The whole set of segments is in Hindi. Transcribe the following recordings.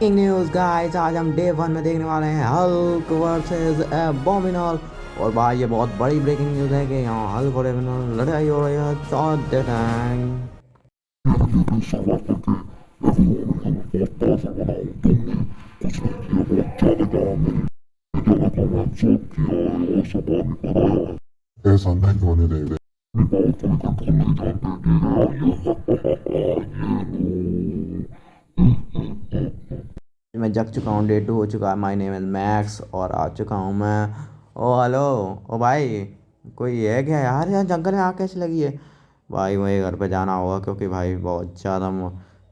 न्यूज़ गाइस, आज हम डे 1 में देखने वाले हैं हल्क वर्सेस एबोमिनल। और भाई ये बहुत बड़ी ब्रेकिंग न्यूज़ है कि यहाँ हल्क और एबोमिनल लड़ाई हो रही है चौथे टाइम। ऐसा नहीं होने देंगे। मैं जग चुका हूँ, डे 2 हो चुका है। माय नेम इज मैक्स और आ चुका हूँ मैं। ओ हेलो। ओ भाई, कोई है क्या यार? यहाँ जंगल में आग कैसे लगी है? भाई मुझे घर पे जाना होगा क्योंकि भाई बहुत ज़्यादा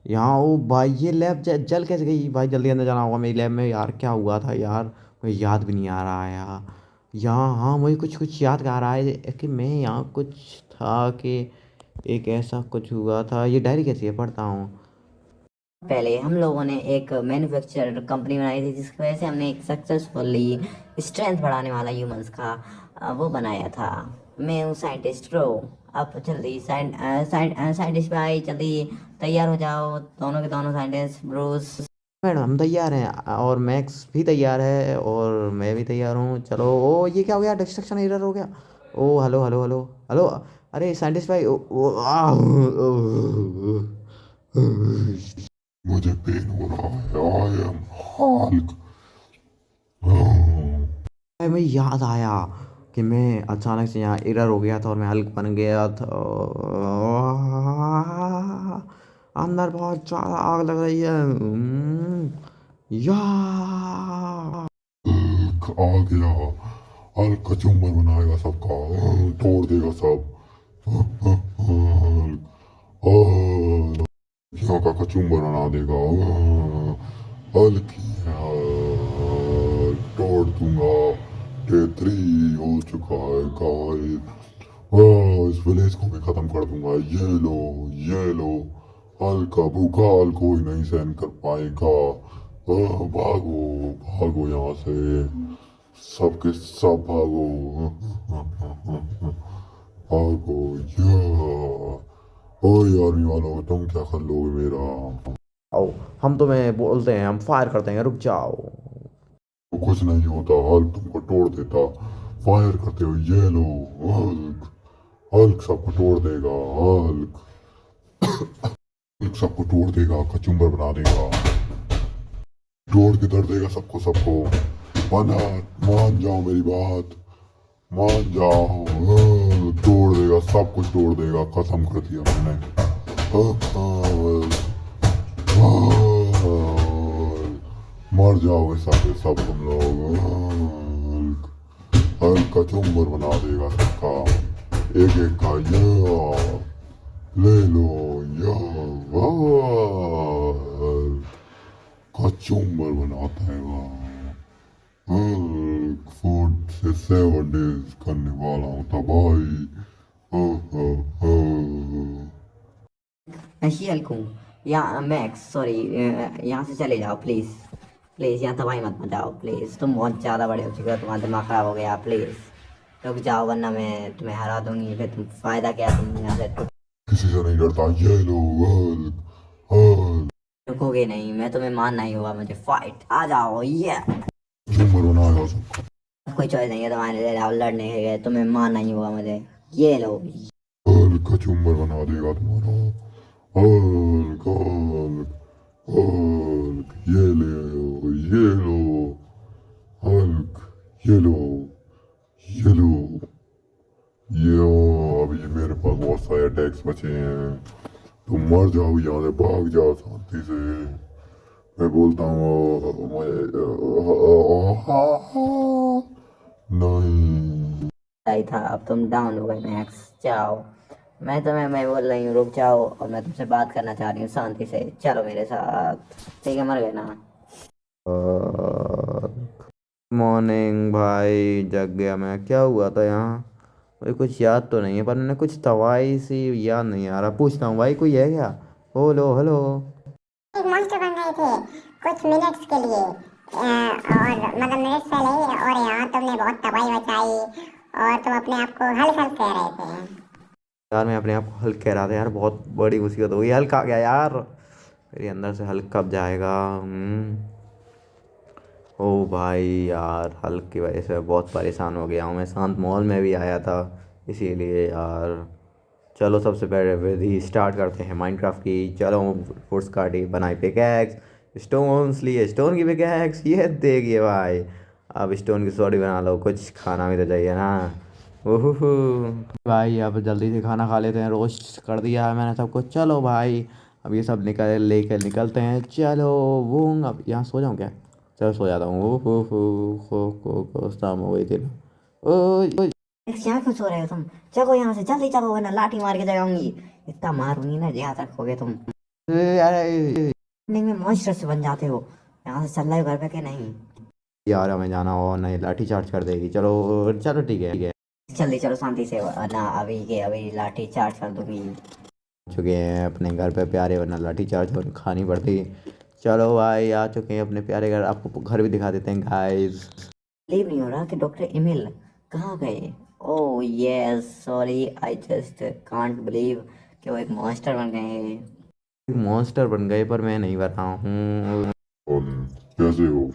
यहाँ। ओ भाई ये लैब जल कैसे गई? भाई जल्दी अंदर जाना होगा मेरी लैब में। यार क्या हुआ था यार, मुझे याद भी नहीं आ रहा है यार। यहाँ हाँ, मुझे कुछ कुछ याद आ रहा है कि मैं यहाँ कुछ था कि एक ऐसा कुछ हुआ था। ये डायरी कैसी है? पढ़ता हूँ। पहले हम लोगों ने एक मैन्युफैक्चर कंपनी बनाई थी जिसकी वजह से हमने एक सक्सेसफुली स्ट्रेंथ बढ़ाने वाला ह्यूमंस का वो बनाया था। मैं हूँ साइंटिस्ट प्रो। अब जल्दी साइंटिस्ट भाई जल्दी तैयार हो जाओ, दोनों के दोनों साइंटिस्ट ब्रूस। मैडम हम तैयार हैं और मैक्स भी तैयार है और मैं भी तैयार हूँ। चलो। ओ ये क्या हो गया? डिस्ट्रक्शन एरर हो गया। ओ हेलो हेलो हेलो हेलो। अरे साइंटिस्ट भाई, मुझे पेन हो रहा है। I am Hulk. भाई मुझे याद आया कि मैं अचानक से यहाँ एरर हो गया था और मैं हल्क बन गया था। अंदर बहुत ज़्यादा आग लग रही है। या आ गया। हल्क कचूमर बनाएगा सबका। तोड़ देगा सब। हल्क यहाँ का कचूमर बना देगा। हल्क तोड़ दूंगा। डे 3 हो चुका है गाइस। इस विलेज को भी खत्म कर दूंगा। ये लो। हल्का भूखाल कोई नहीं सहन कर पाएगा। भागो भागो यहाँ से। सबके सब भागो। भागो या। ओए आर्मी वालों, तुम क्या कर लोगे मेरा? आओ, हम तुम्हें बोलते हैं, हम फायर करते हैं, रुक जाओ। तो कुछ नहीं होता। हल्क तुमको तोड़ देता। फायर करते हो। ये लो। हल्क हल्क सबको तोड़ देगा। हल्क हल्क सबको तोड़ देगा, कचुम्बर बना देगा। तोड़ के दर देगा सबको सबको। मना मान जाओ मेरी बात। मान जाओ। तोड़ देगा, सब कुछ तोड़ देगा। खत्म कर दिया मैंने। मर जाओगे सब के सब तुम लोग। हल्क का चुम्बर बना देगा सबका। एक एक का ये ले लो। या कचुम्बर बनाता है वहाँ। हल्क 4 से 7 डेज करने वाला हूँ तबाही। मैं ही हल्क हूँ। यहाँ मैक्स सॉरी, यहाँ से चले जाओ प्लीज़। प्लीज़ यहाँ तबाही मत मचाओ प्लीज़। तुम बहुत ज़्यादा बड़े हो चुके हो, तुम्हारा दिमाग ख़राब हो गया। प्लीज़ रुक जाओ वरना मैं तुम्हें हरा दूंगी। फिर तुम फ़ायदा क्या, तुम यहाँ से किसी से नहीं डरता। ये लो। हल्क हल्क रुकोगे नहीं। मैं तुम्हें मारना ही होगा मुझे। फाइट आ जाओ ये। चुम्बर बनाएगा सबका। कोई चॉइस नहीं है तुम्हारे लिए, आप लड़ने के गए, तुम्हें मारना ही होगा मुझे। ये लो। हल्क का चुम्बर बना देगा तुम्हारा। हल्क हल्क हल्क ये लो। हल्क ये लो। ये लो। यो अभी मेरे पास बहुत सारे अटैक्स बचे हैं। तुम मर जाओ, यहाँ से भाग जाओ शांति से। मैं बोलता हूँ नहीं। सही था, अब तुम डाउन हो गए मैक्स। जाओ। मैं बोल रही हूँ रुक जाओ, और मैं तुमसे बात करना चाह रही हूँ शांति से। चलो मेरे साथ। ठीक है, मर गए ना? मॉर्निंग भाई, जग गया मैं। क्या हुआ था यहाँ? मुझे कुछ याद तो नहीं है, पर मैंने कुछ तवाई सी याद नहीं आ रहा। पूछता हूँ भाई, कोई है क्या? Hello hello. एक मॉन्स्टर बन गए थे कुछ मिनट्स के लिए, और मतलब मिनट्स पहले ही। और यहाँ तुमने बहुत तबाही मचाई और तुम अपने आप को हल्क हल्क कह रहे थे। यार मैं अपने आप को हल्क कह रहा था यार, बहुत बड़ी मुसीबत हो गई। हल्क आ गया यार। मेरे अंदर से हल्क कब जाएगा? ओ भाई यार, हल्क की वजह से बहुत परेशान हो गया हूँ मैं। शांत माहौल में भी आया था इसीलिए यार। चलो सबसे पहले विधि स्टार्ट करते हैं माइनक्राफ्ट की। चलो फुर्स काटी, बनाई पिकैक्स, स्टोन्स लिए, स्टोन की पिकैक्स, ये देखिए भाई। अब स्टोन की सॉरी बना लो, कुछ खाना भी तो चाहिए ना। ओहो भाई, अब जल्दी से खाना खा लेते हैं। रोस्ट कर दिया है मैंने सब कुछ। चलो भाई, अब ये सब निकल लेकर निकलते हैं। चलो वो अब यहाँ सो जाऊँ क्या? चलो सो जाता हूँ। हो शाम हो गई थी ना। ओ यहाँ क्यों सो रहे हो तुम? चलो यहाँ से जल्दी चलो, वरना लाठी मार के जगाऊंगी। इतना मारूंगी ना जहाँ तक होगे तुम। अरे नहीं में मॉन्स्टर से बन जाते हो। यहाँ से चल रहे हो घर पे के नहीं? यार, हमें जाना हो नहीं, लाठी चार्ज कर देगी। चलो चलो ठीक है, ठीक है। जल्दी चलो शांति से, वरना अभी के अभी लाठी चार्ज कर दूंगी। चुके हैं अपने घर पे प्यारे, वरना लाठी चार्ज और खानी पड़ती। चलो भाई, आ चुके हैं अपने प्यारे घर। आपको घर भी दिखा देते हैं गाइस। बिलीव नहीं हो रहा कि डॉक्टर एमिल कहाँ गए। Oh yes, sorry, I just can't believe कि वो एक मॉन्स्टर बन गए। मॉन्स्टर बन गए, पर मैं नहीं बता हूँ। कैसे हो?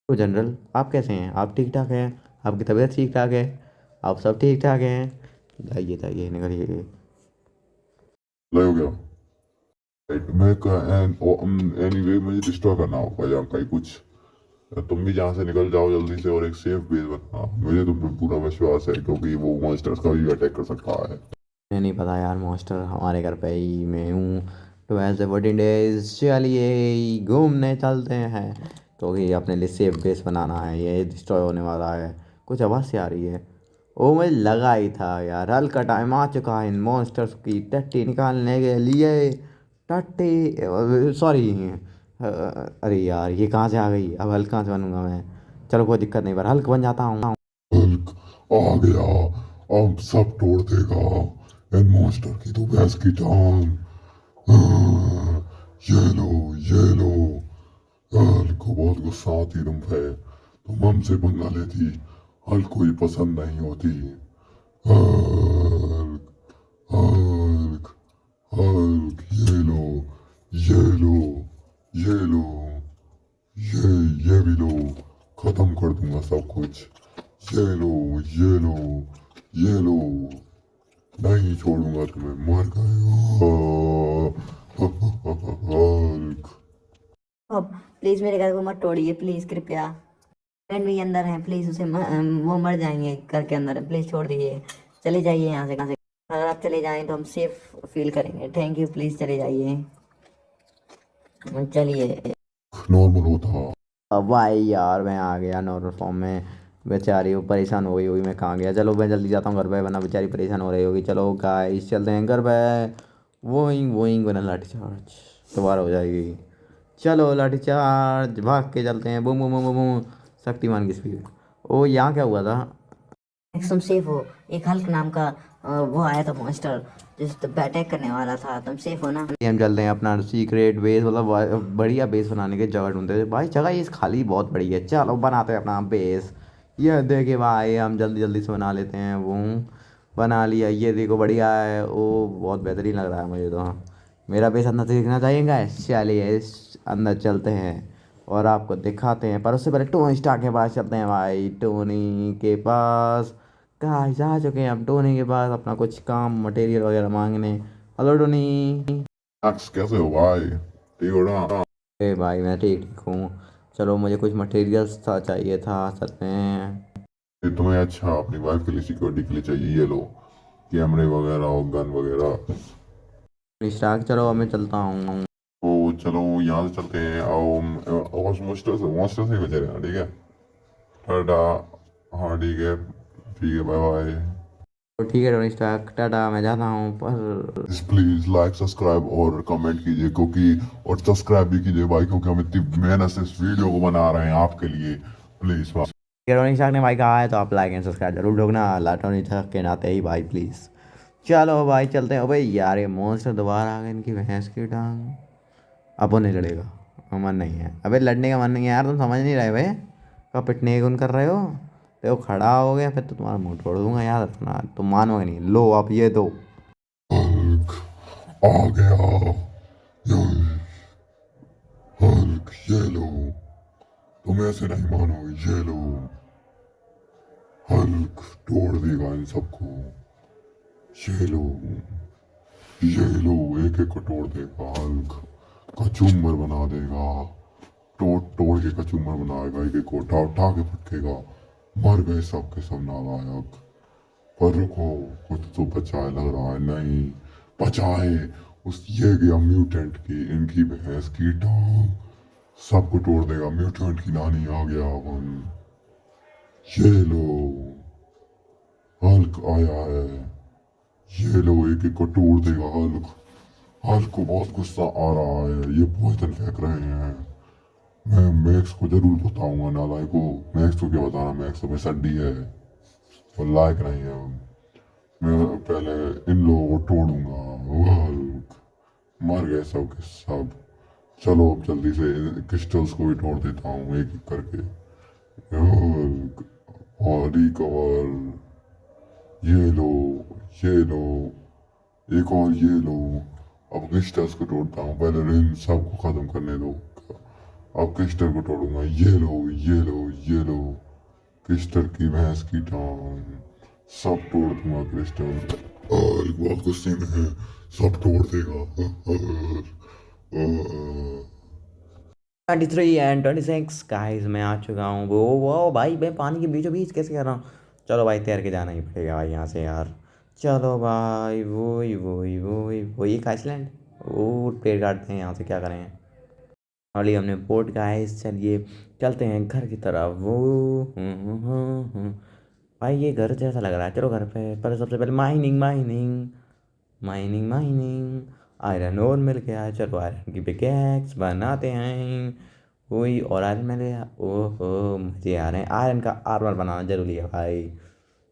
तो जनरल, आप कैसे हैं? आप ठीक ठाक हैं? आपकी तबीयत ठीक ठाक है? आप सब ठीक ठाक हैं? जाइए जाइए, निकलिए। ले हो गया? राइट, मैं एनीवे मुझे डिस्ट्रॉय करना होगा यहाँ कहीं कुछ। तुम भी यहाँ से निकल जाओ जल्दी से और एक सेफ बेस बनाओ। मुझे तुम पे पूरा विश्वास है क्योंकि वो मॉन्स्टर्स कभी भी अटैक कर सकता है। मुझे नहीं पता यार, मॉन्स्टर हमारे घर पे ही मैं हूँ। 12 से 14 डेज, चलिए घूमने चलते हैं। क्योंकि अपने लिए सेफ बेस बनाना है, ये डिस्ट्रॉय होने वाला है। कुछ आवाज़ सी आ रही है। ओ, मुझे लगा ही था यार, हल्का टाइम आ चुका है इन मॉन्स्टर्स की टट्टी निकालने के लिए। टट्टी, सॉरी। अरे यार, ये कहाँ से आ गई? अब हल्क कहाँ से बनूंगा मैं? चलो कोई दिक्कत नहीं, पर हल्क बन जाता हूँ। हल्क आ गया, अब सब तोड़ देगा इन मॉन्स्टर की तो भैंस की टांग। हाँ, ये लो, ये लो। हल्क को बहुत गुस्सा आती तुम पे, तुम हमसे पंगा लेती। हल्क को ये पसंद नहीं होती। हल्क, हल्क, हल्क, ये लो, ये लो, ये लो, ये भी लो। खत्म कर दूंगा सब कुछ। ये लो, ये लो, ये लो। नहीं छोड़ूंगा तुम्हें, मर गए हो। हल्क। अब प्लीज मेरे घर को मत तोड़िए, प्लीज कृपया। फ्रेंड भी अंदर है, प्लीज उसे वो मर जाएंगे घर के अंदर, प्लीज छोड़ दीजिए। चले जाइए यहाँ से, कहाँ से। अगर आप चले जाएं तो हम सेफ फील करेंगे। थैंक यू, प्लीज चले जाइए। चलिए। नॉर्मल होता। अब भाई यार, मैं आ गया नॉर्मल फॉर्म में। बेचारी वो परेशान हो गई होगी, मैं कहाँ गया। चलो मैं जल्दी जाता हूँ घर पे, वरना बेचारी परेशान हो रही होगी। चलो गाइस, चलते हैं घर पे। वोइंग वोइंग, वरना लाठी चार्ज दोबारा हो जाएगी। चलो लाठी चार्ज, भाग के चलते हैं। Boom boom boom boom boom, Shaktimaan की स्पीड। ओ, यहाँ क्या हुआ था? तुम सेफ हो। एक हल्क नाम का वो आया था मॉन्स्टर, जिस पे अटैक करने वाला था। तुम सेफ हो ना? हम चलते हैं अपना सीक्रेट बेस, मतलब बढ़िया बेस बनाने की जगह ढूंढते थे भाई। जगह इस खाली बहुत बड़ी है, चलो बनाते हैं अपना बेस। ये देखिए भाई, हम जल्दी जल्दी से बना लेते हैं। वो बना लिया, ये देखो बढ़िया है। वो बहुत बेहतरीन लग रहा है मुझे तो। मेरा बेस अंदर से दिखना चाहिए गाइस। चलिए इस अंदर चलते हैं और आपको दिखाते हैं, पर उससे पहले टोनी स्टार के पास चलते हैं भाई। टोनी के पास गाइस आ चुके हैं हम, टोनी के पास अपना कुछ काम मटेरियल वगैरह मांगने। Hello Tony. मैक्स कैसे हो भाई? ठीक हो ना? ए भाई, मैं ठीक ठीक हूँ। चलो मुझे कुछ मटेरियल्स था चाहिए था असल में। ये तुम्हें अच्छा अपनी वाइफ के लिए सिक्योरिटी के लिए चाहिए, ये लो। कैमरे वगैरह और गन वगैरह। स्टार्ट, चलो अब मैं चलता हूँ। तो चलो यहाँ से चलते हैं। और मॉन्स्टर से ही बचे रहना, ठीक है? टाटा। हाँ ठीक है, ठीक है, बाय बाय। तो ठीक है टोनी स्टार्क, टाटा, मैं जाता हूँ पर। प्लीज लाइक सब्सक्राइब और कमेंट कीजिए क्योंकि, और सब्सक्राइब भी कीजिए भाई क्योंकि हम इतनी मेहनत से इस वीडियो को बना रहे हैं आपके लिए। प्लीज। टोनी स्टार्क ने भाई कहा है तो आप लाइक एंड सब्सक्राइब जरूर ठोकना, टोनी स्टार्क के नाते ही भाई, प्लीज़। चलो भाई चलते हैं। भाई यार, ये मॉन्स्टर दोबारा आ गए, इनकी भैंस की टांग। अब वो नहीं लड़ेगा, मन नहीं है। अबे लड़ने का मन नहीं है यार, तुम समझ नहीं रहे भाई। कब पिटने की गुन कर रहे हो? देखो खड़ा हो गया फिर तो तुम्हारा मुंह तोड़ दूंगा, याद रखना। तुम मानोगे नहीं, लो आप ये दो। हल्क आ गया। ये लो, तुम ऐसे नहीं मानो, ये लो, हल्क तोड़ देगा इन सबको। ये लो, ये लो, एक एक को तोड़ देगा हल्क, कचूमर बना देगा, तोड़ तोड़ के कचूमर बनाएगा, एक एक को उठा उठा के फटकेगा। मर गए सब के सब नालायक। पर रुको, कुछ तो बचाए लग रहा है, नहीं बचाए। उस ये गया म्यूटेंट की, इनकी भैंस की टांग, सबको तोड़ देगा। म्यूटेंट की नानी आ गया अपन। ये लो, हल्क आया है, ये लो, एक एक को तोड़ देगा हल्क। हल्क को बहुत गुस्सा आ रहा है, ये पॉइजन फेंक रहे हैं। मैं मैक्स को जरूर बताऊंगा, नालायक को। मैक्स को क्या बताना, मैक्स तो बस अड्डी है, वो लायक नहीं है। मैं पहले इन लोगों को तोड़ूंगा। वो हल्क मर गए सब के सब। चलो अब जल्दी से क्रिस्टल्स को भी तोड़ देता हूँ एक एक करके। हल्क और रिकवर, ये लो, ये लो, एक और ये लो। अब क्रिस्टल्स को तोड़ता हूँ, पहले इन सबको खत्म करने दो। अब क्रिस्टल को तोड़ूंगा, ये लो, ये लो, ये लो, क्रिस्टल की भैंस की टांग, सब तोड़ दूंगा क्रिस्टल। और एक बहुत गुस्से में है, सब तोड़ देगा। 23 एंड 26 गाइस, मैं आ चुका हूँ। वो भाई, मैं पानी के बीचों बीच कैसे कर रहा हूँ। चलो भाई, तैर के जाना ही पड़ेगा भाई यहाँ से यार। चलो भाई, वो ही एक आइसलैंड। वो पेड़ काटते हैं यहाँ से, क्या करें। अली हमने बोट गाइस, चलिए चलते हैं घर की तरफ। वो भाई, ये घर जैसा लग रहा है। चलो घर पे, पर सबसे पहले mining mining mining mining. Iron और मिल गया है, चलो आयरन की पिकेक्स बनाते हैं। वही, और आयरन मिल गया। ओहो, मजे आ रहे हैं। आयरन का आर्मर बनाना जरूरी है भाई।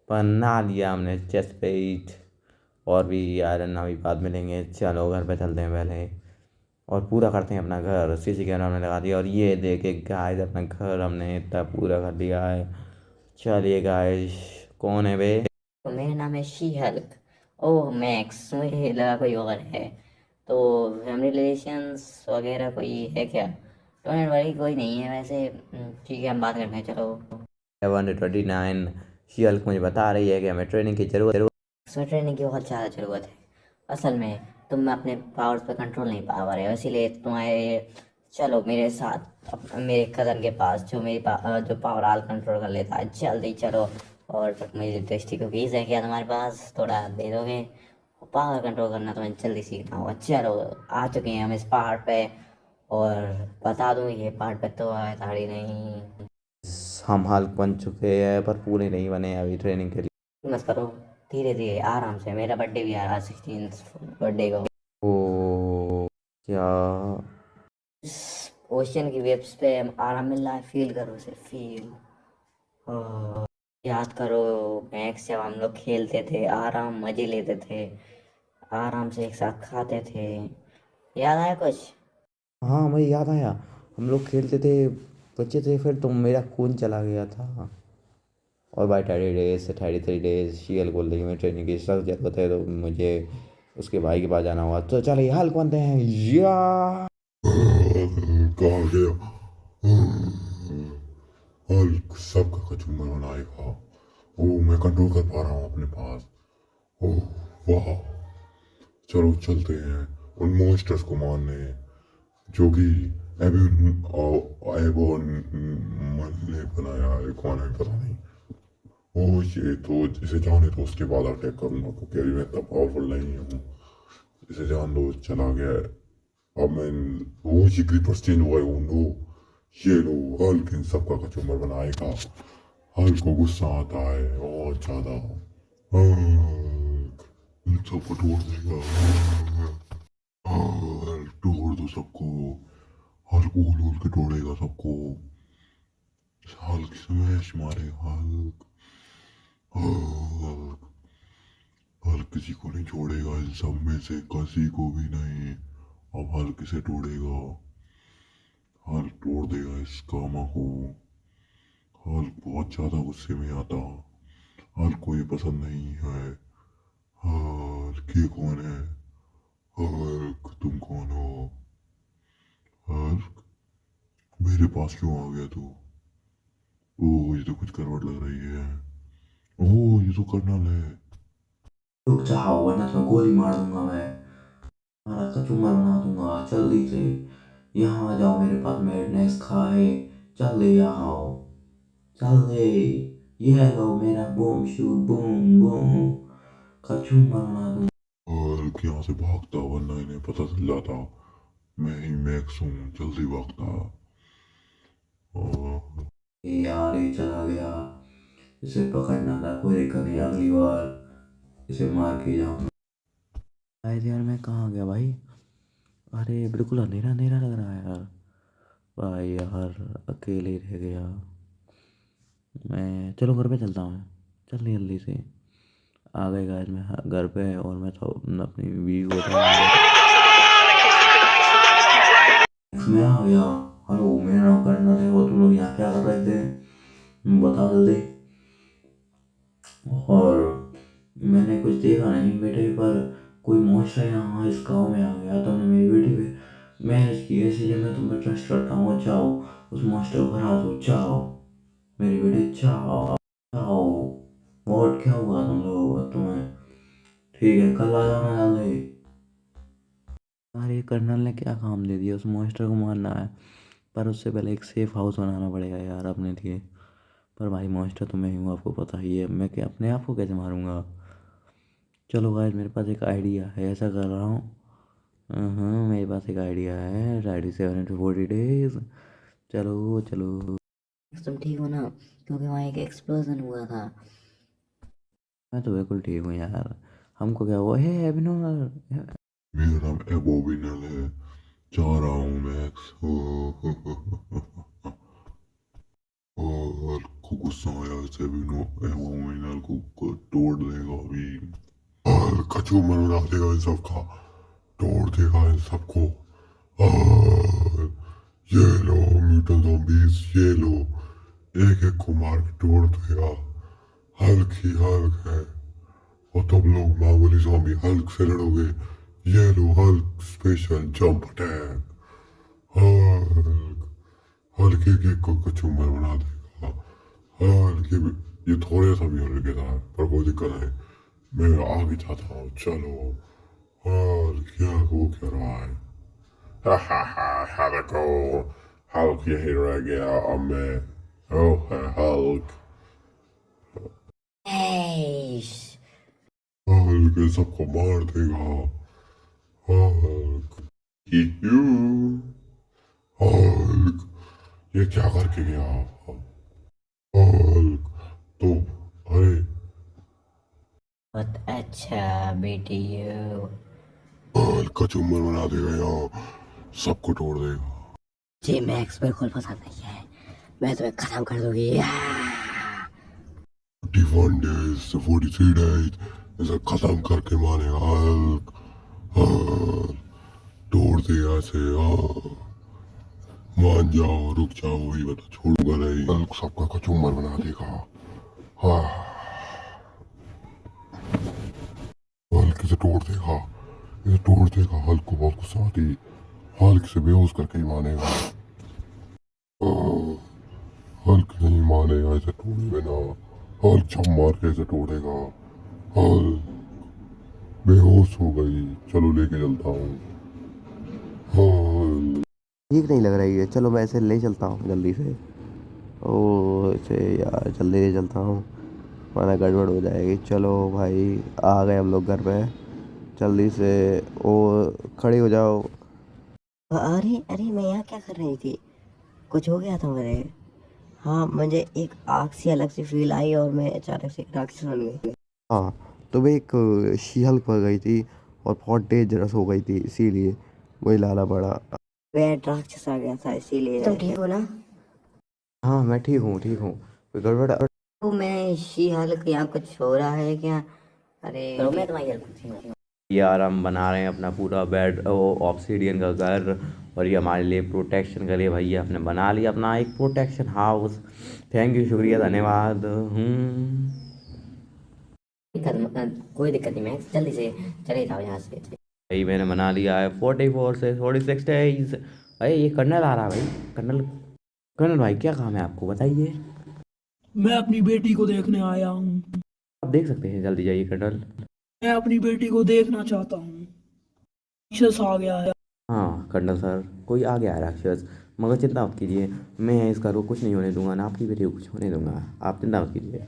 बना लिया हमने चेस्ट प्लेट। और भी आयरन अभी बाद मिलेंगे। चलो घर पे चलते हैं पहले, और पूरा करते हैं अपना घर। सीसी कैमरा हमने लगा दिया, और ये देखे गाइस, अपना घर हमने इतना पूरा कर लिया है। चलिए गाइस, कौन है बे। तो मेरा नाम है शी हल्क। ओह मैक्स, मुझे लगा कोई और है। तो फैमिली रिलेशंस वगैरह कोई है क्या? डोंट वरी, कोई नहीं है वैसे। ठीक है, हम बात करते हैं, चलो। 129 शी मुझे बता रही है कि हमें ट्रेनिंग की जरूरत है। इसमें ट्रेनिंग की बहुत ज़्यादा ज़रूरत है। असल में तुम अपने पावर्स पर कंट्रोल नहीं पा रहे हो, इसीलिए तुम्हारे, चलो मेरे साथ मेरे कज़न के पास, जो जो पावर आल कंट्रोल कर लेता है। जल्दी चलो। और मेरी टेस्टी कुकीज़ है क्या तुम्हारे पास? थोड़ा दे दोगे? पावर कंट्रोल करना तुम्हें जल्दी सीखना होगा। चलो, आ चुके हैं हम इस पहाड़ पे। और बता दूँ, ये पहाड़ पे तो आए थाड़ी नहीं। हम हल्क बन चुके हैं, पर पूरे नहीं बने अभी ट्रेनिंग के लिए। मत करो, धीरे धीरे आराम से। मेरा बर्थडे भी आ रहा है, 16 बर्थडे को। ओ, क्या। ओशियन की वेव्स पे आराम मिल रहा है, फील करो उसे, फील। याद करो मैक्स, जब हम लोग खेलते थे, आराम मजे लेते थे, आराम से एक साथ खाते थे। याद आया कुछ? हाँ, मुझे याद आया। हम लोग खेलते थे, बच्चे थे, फिर तुम, मेरा खून चला गया था। और भाई 33 डेज शीएल बोल रही है, मैं ट्रेनिंग की सख्त जरूरत है, तो मुझे उसके भाई के पास जाना होगा। तो चलो हल्क बनते हैं या। कहाँ गया हल्क, सबका कचूमर बनाएगा। ओ, मैं कंट्रोल कर पा रहा हूँ अपने पास। ओह वाह, चलो चलते हैं उन मॉन्स्टर्स को मारने, जो कि एबोन ने बनाया है। कौन है पता नहीं। ओह, ये तो इसे जाने तो उसके बाद अटैक करूंगा, क्योंकि अभी मैं इतना पावरफुल नहीं हूँ। इसे जान दो, चला गया है। अब मैं, वो ये क्रीपर्स चेंज हुआ है। ओ नो, ये लो, हल्क इन सबका कचूमर बनाएगा। हल्क को गुस्सा आता है बहुत ज्यादा। हल्क इन सबको तोड़ देगा। हल्क तोड़ दो सबको। हल्क उल उल के तोड़ेगा सबको। हल्क स्मैश मारेगा। हल्क, हल्क, हल्क किसी को नहीं छोड़ेगा, इन सब में से किसी को भी नहीं। अब हल्क इसे तोड़ेगा। हल्क तोड़ देगा इस कामा को। हल्क बहुत ज्यादा गुस्से में आता। हल्क को ये पसंद नहीं है। हल्क, ये कौन है? हल्क, तुम कौन हो? हल्क, मेरे पास क्यों आ गया तू? ओह, ये तो कुछ गड़बड़ लग रही है। ओह, ये तो कर्नल है। रुक जाओ वरना तुम्हें गोली मार दूंगा मैं। तुम्हारा कचूमर बना दूंगा जल्दी से। यहाँ आ जाओ मेरे पास मैडनेस खाए। जल्दी आओ। जल्दी। ये लो मेरा boom shoot boom boom. Kachumber बना दूंगा। और यहाँ से भागता वरना इन्हें पता चल जाता मैं ही मैक्स हूँ। जल्दी भागता। ओह, यार ये चला गया। इसे पकड़ना था कोई दिक्कत नहीं अगली बार इसे मार के जाऊंगा। शायद यार मैं कहाँ गया भाई। अरे बिल्कुल अंधेरा अंधेरा लग रहा है यार। भाई यार अकेले ही रह गया मैं। चलो घर पे चलता हूँ मैं। चल जल्दी से। आ गए गाइस मैं घर पे और मैं तो अपनी बीवी को था। मैं आ गया। हेलो मेरा नाम कर्नल है और तुम लोग यहाँ क्या कर रहे थे? बता जल्दी। और मैंने कुछ देखा नहीं बेटे पर कोई मॉन्स्टर यहाँ इस गाँव में आ गया तो मेरी बेटी पे मैनेज की इसीलिए मैं तुम पे ट्रस्ट करता हूँ। जाओ उस मॉन्स्टर को हरा दो। जाओ मेरी बेटी जाओ। जाओ। और क्या हुआ तुम लोगों को तुम्हें? ठीक है कल आ जाना जल्दी। अरे कर्नल ने क्या काम दे दिया। उस मॉन्स्टर को मारना है पर उससे पहले एक सेफ हाउस बनाना पड़ेगा यार अपने लिए। पर भाई मॉन्स्टर तो मैं ही हूँ आपको पता ही है। मैं क्या अपने आप को कैसे मारूंगा। चलो गाइस मेरे पास एक आइडिया है ऐसा कर रहा हूँ। मेरे पास एक आइडिया है। 740 डेज। चलो चलो। तुम ठीक हो ना? क्योंकि वहाँ एक एक्सप्लोजन हुआ था। मैं तो बिल्कुल ठीक हूँ यार। हमको क्या हुआ है अभिनव। मेरा नाम एबोमिनल है। जा रहा हूँ मैक्स। और को गुस्सा आया इसे भी नो एबोमिनल को तोड़ देगा अभी। और कचूमर बना देगा इन सबका। तोड़ देगा इन सबको। और ये लो म्यूटेंट ज़ॉम्बीज ये लो। एक एक को मार के तोड़ देगा। हल्क ही हल्क है और तुम लोग मामूली ज़ॉम्बी हल्क से लड़ोगे। ये लो Hulk special jump attack. Hulk हल्के के को कचूमर बना देगा। हल्के ये थोड़े सा भी हल्के था पर कोई दिक्कत नहीं। मैं आगे जाता हूँ चलो। और क्या वो क्या रहा है? हा हा हा देखो हल्क यही रह गया अब मैं। ओह है हल्क। ऐश। हल्क इन सबको मार देगा। हल्क यू हल्क ये क्या करके गया? हल्क तो अरे बहुत अच्छा बेटी हो। हल्क का चुम्बन बना देगा यहाँ सबको तोड़ देगा। जी मैक्स बिल्कुल पसंद नहीं है। मैं तुम्हें खत्म कर दूंगी। 41 days से 43 days इसे खत्म करके मानेगा हल्क। हल्क तोड़ देगा इसे। मान जाओ रुक जाओ वही बता छोड़ूंगा नहीं। हल्क सबका कचूमर बना देगा। हाँ हल्क इसे तोड़ देगा। इसे तोड़ देगा। हल्क को बहुत गुस्सा आती। हल्क से बेहोश करके ही मानेगा। हाँ, हल्क नहीं मानेगा इसे तोड़े बिना। हल्क छप मार के इसे तोड़ेगा। हल्क बेहोश हो गई। चलो लेके चलता हूँ। हल्क ठीक नहीं लग रही है। चलो मैं इसे ले चलता हूँ जल्दी से। ओ इसे यार जल्दी ले चलता हूँ वरना गड़बड़ हो जाएगी। चलो भाई आ गए हम लोग घर पे। जल्दी से ओ खड़ी हो जाओ। अरे अरे मैं यहाँ क्या कर रही थी? कुछ हो गया था मेरे। हाँ मुझे एक आग सी अलग सी फील आई और मैं अचानक से एक राक्षस बन गई। हाँ तो वे एक शीहल पर गई थी और बहुत डेंजरस हो गई थी इसीलिए वही लाना पड़ा। वह राक्षस आ गया था इसीलिए। तुम ठीक हो ना? हाँ मैं ठीक हूँ ठीक हूँ। कोई गड़बड़ तो मैं शी हाल यहाँ कुछ हो रहा है क्या? अरे तो मैं तुम्हारी हेल्प करती हूँ। यार हम बना रहे हैं अपना पूरा बेड ऑब्सीडियन का घर। और ये हमारे लिए प्रोटेक्शन के लिए भैया हमने बना लिया अपना एक प्रोटेक्शन हाउस। थैंक यू शुक्रिया धन्यवाद। कोई दिक्कत नहीं मैक्स जल्दी से चले जाओ यहाँ से। भाई मैंने बना लिया है 44 से 46 डेज। अरे ये कर्नल आ रहा है भाई कर्नल। कर्नल भाई क्या काम है आपको बताइए। मैं अपनी बेटी को देखने आया हूँ। आप देख सकते हैं, जल्दी जाइए कर्नल। मैं अपनी बेटी को देखना चाहता हूँ। राक्षस आ गया है। हाँ कर्नल सर, कोई आ गया है राक्षस, मगर चिंता मत कीजिए, मैं इस घर को कुछ नहीं होने दूंगा, ना आपकी बेटी को कुछ होने दूंगा, आप चिंता मत कीजिए।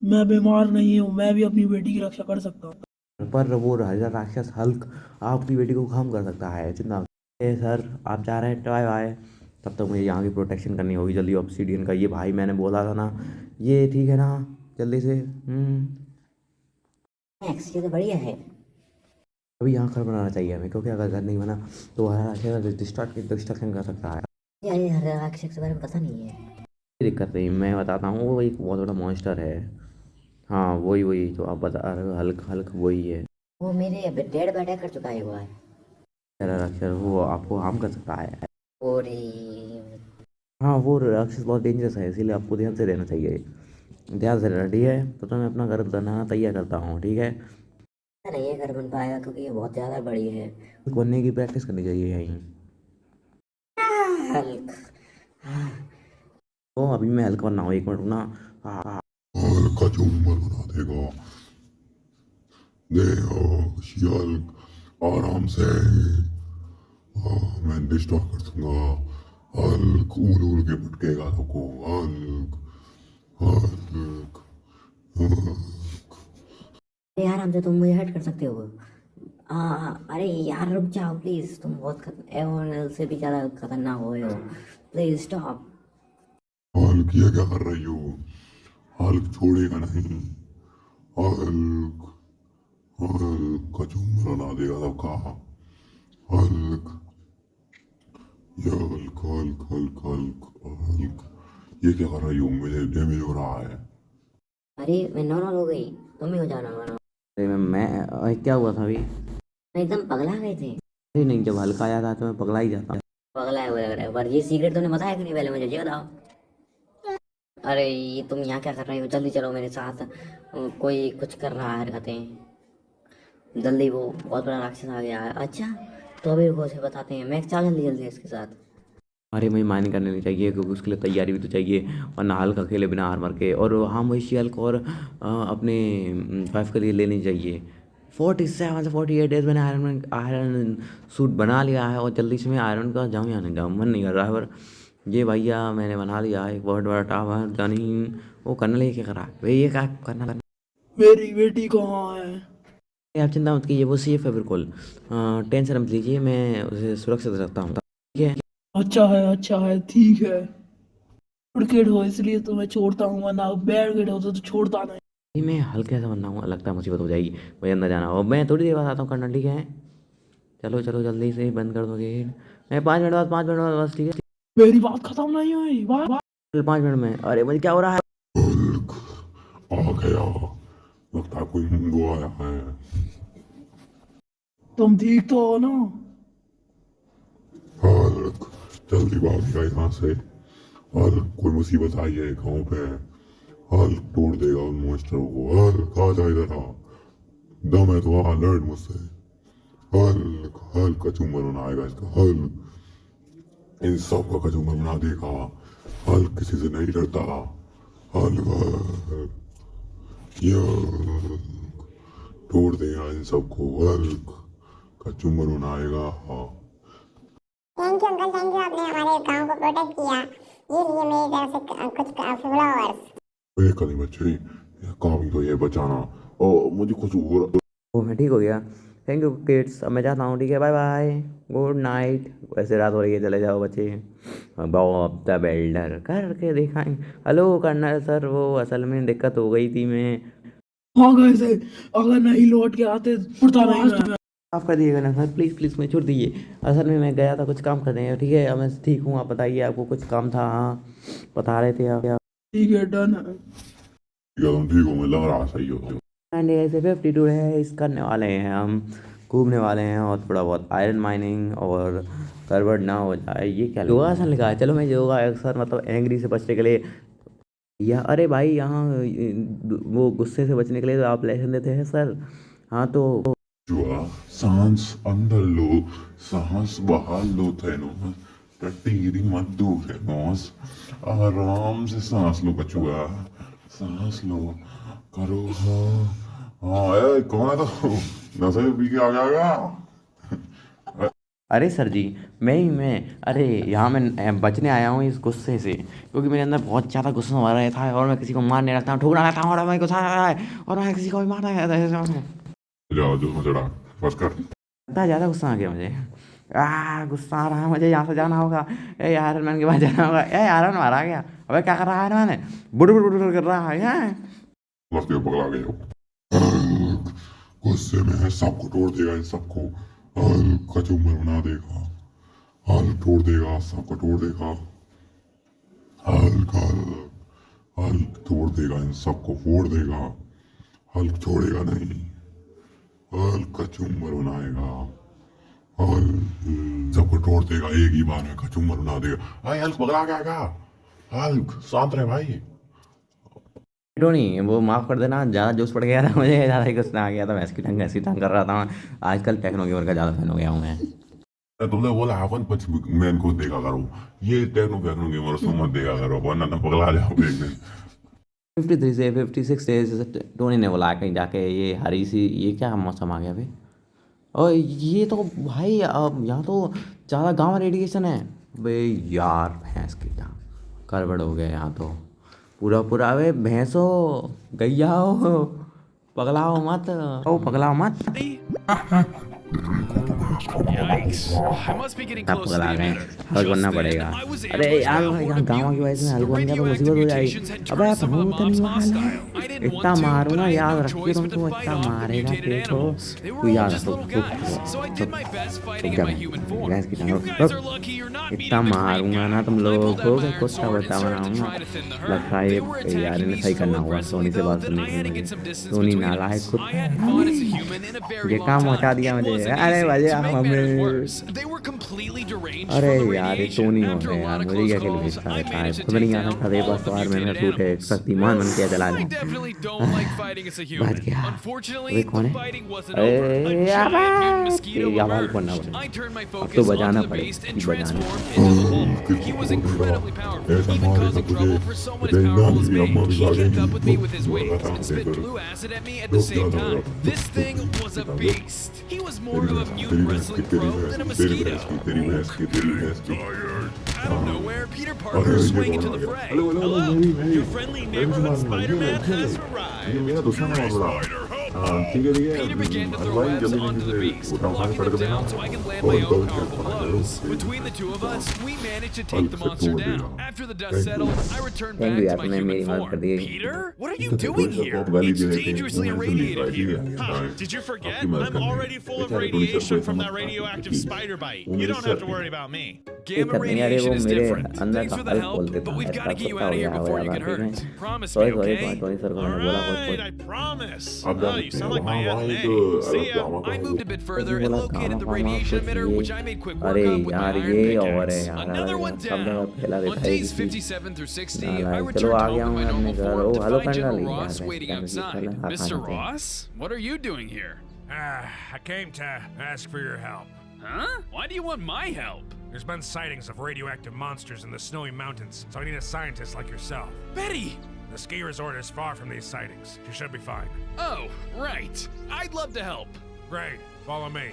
मैं बीमार नहीं हूँ, मैं भी अपनी बेटी की रक्षा कर सकता हूँ। पर वो राजा राक्षस हल्क आपकी बेटी को काम कर सकता है, चिंता मत कीजिए। सर आप जा रहे हैं, बाय बाय। तब तक मुझे यहाँ की प्रोटेक्शन करनी होगी जल्दी, ऑब्सीडियन का ये भाई मैंने बोला था ना, ये ठीक है ना, जल्दी से। मैक्स ये तो बढ़िया है। अभी यहाँ घर बनाना चाहिए हमें, क्योंकि अगर घर नहीं बना तो हरा राक्षस डिस्ट्रक्शन कर सकता है। यार ये हर राक्षस के बारे में पता नहीं है। कोई दिक्कत नहीं, मैं बताता हूँ, वो एक बहुत बड़ा मॉन्स्टर है। हाँ वही वही जो आप बता रहे हो, हल्क हल्क वही है। वो मेरे डेड पे अटैक कर चुका है वो है। हरा राक्षस वो आपको हार्म कर सकता है। और हाँ वो राक्षस बहुत डेंजरस है, इसीलिए आपको ध्यान से रहना चाहिए। ध्यान से रहना, ठीक है। तो मैं अपना घर बनाना तैयार करता हूँ, ठीक है। नहीं ये घर बन पाएगा क्योंकि ये बहुत ज़्यादा बड़ी है। बनने की प्रैक्टिस करनी चाहिए यहीं। हल्क। तो अभी मैं हल्क बनना हूँ, एक मिनट रुकना। हाँ हल्क का झूमर बना देगा। दे हल्क आराम से। मैं डिस्ट्रॉय कर दूंगा। हल्क उड़ उड़ के भटकेगा सबको। Hulk Hulk Hulk. यार हमसे तुम मुझे हट कर सकते हो। अरे यार रुक जाओ प्लीज, तुम बहुत एवोनल से भी ज्यादा खतरनाक हो रहे हो। Please stop. हल्क ये क्या कर रही हो? हल्क छोड़ेगा नहीं। हल्क हल्क का झूमर बना देगा सबका। हल्क ये Hulk Hulk Hulk Hulk Hulk. ये क्या कर रही हो? मुझे डैमेज हो रहा है। अरे मैं नॉर्मल हो गई, तुम ही हो जाओ नॉर्मल। अरे क्या हुआ था अभी? एकदम पगला गए थे। अरे नहीं, जब हल्का आया था तो मैं पगला ही जाता। पगला है वो लग रहा है, पर ये सीक्रेट तुमने बताया कि नहीं पहले मुझे ये बताओ। अरे ये तुम यहाँ क्या कर रहे हो, जल्दी चलो मेरे साथ। कोई कुछ कर रहा है हरकतें। जल्दी, वो बहुत बड़ा राक्षस आ गया है। अच्छा तो अभी रुको, उसे बताते हैं। मैं चल जल्दी जल्दी इसके साथ। अरे मुझे माइनिंग करने नहीं चाहिए, क्योंकि उसके लिए तैयारी भी तो चाहिए, और ना हल्क अकेले बिना हार मार के। और हाँ वही हल्क और अपने वाइफ के लिए लेनी चाहिए। 47 से 48 डेज मैंने आयरन सूट बना लिया है, और जल्दी से मैं आयरन का जाऊँ या नहीं जाऊँ, मन नहीं कर रहा है। पर ये भैया मैंने बना लिया है एक बहुत बड़ा टावर, जानी वो करने लगे क्या करा भाई, ये क्या करना। मेरी बेटी कहाँ है? आप चिंता मत कीजिए, वो सेफ है बिल्कुल। टेंशन मत लीजिए, मैं उसे सुरक्षित रखता हूँ, ठीक है। अच्छा है ठीक है। गुड किड हो इसलिए तुम्हें छोड़ता हूँ, वरना बैड किड हो तो छोड़ता नहीं। नहीं मैं हल्के से बनना हूँ, लगता है मुसीबत हो जाएगी, मुझे अंदर जाना हो। मैं थोड़ी देर बाद आता हूँ करना, ठीक है। चलो चलो जल्दी से बंद कर दो गेट। मैं 5 मिनट बाद, 5 मिनट बाद बस, ठीक है। मेरी बात खत्म नहीं हुई। वाह वाह। 5 मिनट में, अरे मुझे क्या हो रहा है। हल्क आ गया। लगता है कोई मुंगो आया है। तुम ठीक तो हो ना? हल्क जल्दी भागेगा यहाँ से। हल्क कोई मुसीबत आई है गाँव पे। हल्क तोड़ देगा उन मॉन्स्टरों को। हल्क आ जा इधर आ। दम है तो आ, लड़ मुझसे। हल्क हल्क का चुम्बन बनाएगा इसका। हल्क इन सब का कचूमर बना देगा। हल्क किसी से नहीं डरता। हल्क हल्क ये हल्क तोड़ देगा इन सबको। हल्क का चुम्बन बनाएगा। Thank you uncle, thank you, आपने हमारे गांव को प्रोटेक्ट किया। ये लिए मेरी तरफ से कुछ फ्लावर्स। मेरे कली बच्चे, ये काम ही तो ये बचाना। और मुझे कुछ हो रहा। वो मैं ठीक हो गया। थैंक यू किड्स, अब मैं जाता हूँ, ठीक है, बाय बाय, गुड नाइट। वैसे रात हो रही है, चले जाओ बच्चे। बॉब द बिल्डर करके दिखाएं। हेलो कर्नल सर, वो असल में दिक्कत हो गई थी, मैं हाँ गए थे, अगर नहीं लौट के आते उड़ता नहीं मैं। माफ़ कर दिएगा ना सर, प्लीज़ प्लीज़ मैं छोड़ दीजिए। असल में मैं गया था कुछ काम करने, ठीक है। अब मैं ठीक हूँ, आप बताइए आपको कुछ काम था, हाँ बता रहे थे आप। ठीक है डन है। तुम ठीक हो? मैं लग रहा सही हो। एंड ऐसे 52 है, इस करने वाले हैं हम, घूमने वाले हैं, और थोड़ा बहुत आयरन माइनिंग, और गड़बड़ ना हो जाए। ये क्या योगासन लिखा है, चलो मैं योगा सर, मतलब एंग्री से बचने के लिए। या अरे भाई यहाँ वो गुस्से से बचने के लिए तो आप लेसन देते हैं सर। हाँ तो जुआ सांस अंदर लो, सांस बाहर लो। थैनोस तेरी मत दुख है बॉस, आराम से सांस लो बचुआ, सांस लो, करो हाँ हाँ। कौन है तो नशे में पी के आ गया। अरे सर जी, मैं अरे यहाँ मैं बचने आया हूँ इस गुस्से से, क्योंकि मेरे अंदर बहुत ज़्यादा गुस्सा आ रहा था और मैं किसी को मारने लगता हूँ, ठोकना लगता हूँ, और मैं गुस्सा आ रहा है और मैं किसी को भी मारना है। जाओ जो चढ़ा, बस कर। इतना ज़्यादा गुस्सा आ गया मुझे। गुस्सा आ रहा है मुझे, यहाँ से जाना होगा। ए यार मैन के पास जाना होगा। ए यार मारा गया। अबे क्या कर रहा है मैंने? बुड़ बुड़ बुड़ कर रहा है। बस के पगला गए हो। गुस्से में सबको तोड़ देगा, इन सबको कचूमर बना देगा, हल तोड़ देगा, सबको तोड़ देगा, हल्क हल्क हल्क तोड़ देगा, इन सबको फोड़ देगा, हल्क छोड़ेगा नहीं, हल्क कचूमर बनाएगा, हल्क सबको तोड़ देगा, एक ही बार में कचूमर बना देगा। भाई हल्क पगला गया क्या? हल्क शांत रहे भाई। टोनी वो माफ़ कर देना, ज़्यादा जोश पड़ गया था मुझे, ज़्यादा ही गुस्सा आ गया था, मैं ऐसी टंग कर रहा था। आजकल टेक्नो गेमर का ज़्यादा फैन हो गया हूँ मैं। तुमने बोला अपन पच मैन को देखा करो, ये टेक्नो गेमर उसको मत देखा करो वरना तुम पगला जाओगे एक दिन। 53 से 56 डेज टोनी ने बोला कहीं जाके, ये हरी सी ये क्या मौसम आ गया भाई। और ये तो भाई अब यहाँ तो ज़्यादा गांव रेडिएशन है भाई यार, भैंस की टांग गड़बड़ हो गया यहाँ तो पूरा पूरा। वे भैंसो गैया हो, पगलाओ मत, ओ पगलाओ मत। Yikes. I must be getting सब close to पगला the गए, emitter. हल्क Just बनना then, पड़ेगा। I was अरे ambushed यार by a यहाँ horde of गाँव की वजह से mutants. हल्क The बन गया तो radioactive मुसीबत हो जाएगी। mutations had अबे turned some of the भूत mobs नहीं वाला hostile. I didn't इतना want to, but मारूंगा, I had याद no रखियो choice but to तुमको, fight इतना off the मारेगा mutated देखो। animals. They were तू all याद just रखो, little guys, so I did my best fighting in my human form. भैंस की You टांग guys are lucky you're not इतना meeting the great मारूंगा ना guy. तुम I लोगों pulled को out my कि iron कुत्ता sword कुत्ता and started to बनाऊंगा। try to thin the लगता herd. है They were ये यार attacking इन्हें me सही so करना होगा, aggressively टोनी से though बात that करनी I पड़ी had to मुझे। get some distance Tony between नालायक us. I कुत्ता hadn't fought as a human in a very ये long काम पहुंचा time. दिया It मुझे। wasn't अरे easy. बजे To make हमें matters worse, they were completely deranged अरे from the यार ये radiation. टोनी हो After a गया यार, lot of मुझे close क्या खेल calls, भेजता I रहता है, managed to खुद नहीं take आता down था all बस of the बार में mutated टूटे animals. शक्तिमान बन के चला I जाए। definitely don't like fighting as a बच human. गया। Unfortunately, अबे कौन the है? fighting wasn't over. A अरे giant mutant यार mosquito ये आवाज बनना emerged. पड़ेगा। I turned my अब तो focus onto बजाना the पड़ेगा, beast and कि बजाना। transformed into the wolf. He was incredibly powerful, ऐसा even मारेगा causing तुझे, trouble for someone as तेरी powerful नानी as की me. अम्मा भी He kept भागेगी। up with me with his wings बताओ and spit फिर। blue acid at me at the रुक same जा, time. रुक। This thing was a beast. He was more तेरी of a भैंस की, mutant तेरी wrestling भैंस pro की, than a तेरी mosquito. भैंस की, तेरी भैंस की, तेरी भैंस की। Out of nowhere, Peter अरे Parker ये swang कौन into आ the गया? fray. Hello hello hello, Hello. मेरी Your friendly मेरी neighborhood दुश्मन है, Spider-Man ये has ये arrived. मेरा दुश्मन है बहुत बड़ा। ठीक है ठीक है। Peter began to अरे throw भाई webs जल्दी onto the जल्दी beast, से उठा उठा के blocking सड़क them देना। down so I could land my और own बहुत powerful क्या blows. करो। Between the two of us, we managed to take Hulk the से monster तोड़ down. देगा। After the dust Thank you। settled, I returned thank back you to यार, my तुमने human मेरी मदद कर form. The. Peter, what are you तो doing कोई here? सब गाली It's दे रहे थे, dangerously उन्होंने जल्दी irradiated ठीक here. है, Huh, हाँ, did you forget? आपकी मदद I'm करनी है। already full of बेचारे टोनी सर radiation को from समझ that पाते radioactive कि spider bite. वो You मेरे don't सर have to थे। worry about me. Gamma दिक्कत नहीं, अरे वो radiation is मेरे different. अंदर Thanks का for the हल्क help, बोलते but था, we've ऐसा got to get you कुत्ता out हो of here गया before you था, get ठीक है। hurt. Promise me, sorry sorry okay? Tony sir को All मैंने बोला कुछ right, I कुछ promise. अब जा Oh, you सकते हैं sound like my वहाँ Aunt वहाँ एक May. See अलग ya. गाँव का I moved a bit further उसने and बोला located the gamma gamma radiation कुछ emitter, ये, which I made quick work अरे of with my यार iron ये और है pickaxe. यार, Another अलग one सब जगह down. फैला On देता है days किसी 57 through 60, I नालायक। चलो returned आ home गया in हूँ my मैं अपने normal घर। form ओ to hello find friend General डाली यार, Ross मैं waiting क्या मुझे outside. खाना Mr. चाहिए। Ross, what are you doing here? I came to ask for your help. Huh? Why do you want my help? There's been sightings of radioactive monsters in the snowy mountains, so I need a scientist like yourself. Betty! The ski resort is far from these sightings. You should be fine. Oh, right. I'd love to help. Great. Follow me.